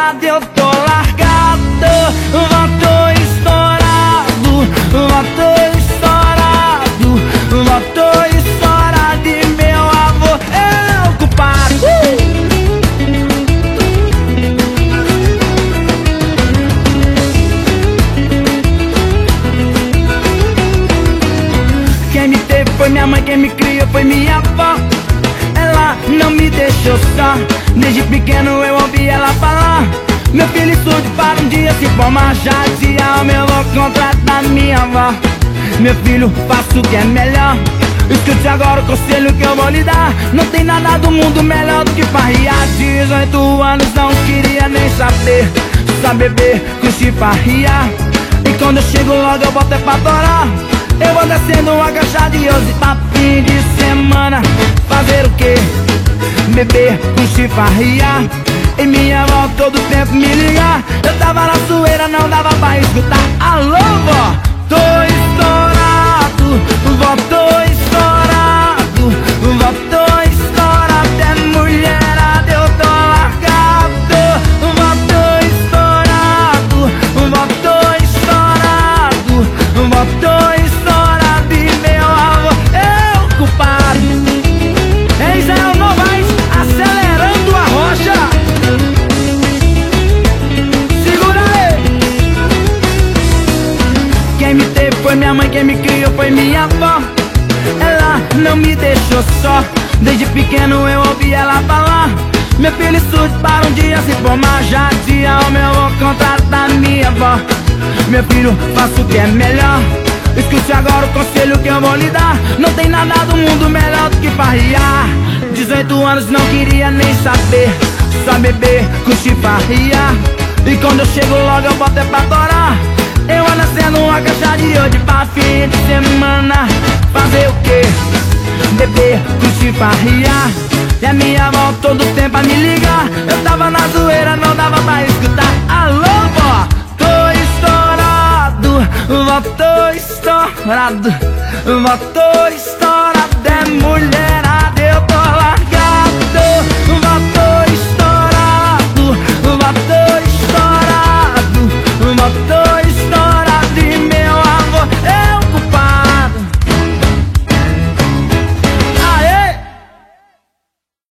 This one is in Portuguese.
mulherada eu tô largado, voltou estourado, voltou estourado, voltou estourado e meu avô é o culpado. Quem me teve foi minha mãe, quem me criou foi minha avó. Ela não me deixou só, desde pequeno eu ouvi ela falar: meu filho estude para um dia se formar. Já dizia eu vou contratar minha avó. Meu filho, faça o que é melhor, escute agora o conselho que eu vou lhe dar. Não tem nada do mundo melhor do que farriar. 18 anos não queria nem saber, só beber, curtir, farriar. E quando eu chego logo eu volto é pra adorar. Eu vou descendo agachado e hoje pra fim de semana fazer o quê? Beber, curtir, farriar. E minha avó todo tempo me ligar. Eu tava na zoeira, não dava pra escutar. Alô, vó, tô estourado, vó, tô estourado, vó, tô estourado. É mulherada, eu tô largado, vó, tô estourado, vó, tô estourado, vó, tô estourado. Foi minha mãe, quem me criou foi minha avó. Ela não me deixou só, desde pequeno eu ouvi ela falar: meu filho estude para um dia se formar. Já dizia homem, eu vou contratar minha avó. Meu filho, faça o que é melhor, escute agora o conselho que eu vou lhe dar. Não tem nada do mundo melhor do que farriar. 18 anos não queria nem saber, só beber, curtir, farriar. E quando eu chego logo eu boto é pra adorar. Eu ando sendo uma caixa de hoje pra fim de semana fazer o quê? Beber, curtir, farriar. E a minha avó todo tempo a me ligar. Eu tava na zoeira, não dava pra escutar. Alô, vó, tô estourado, vó, tô estourado, vó, tô estourado.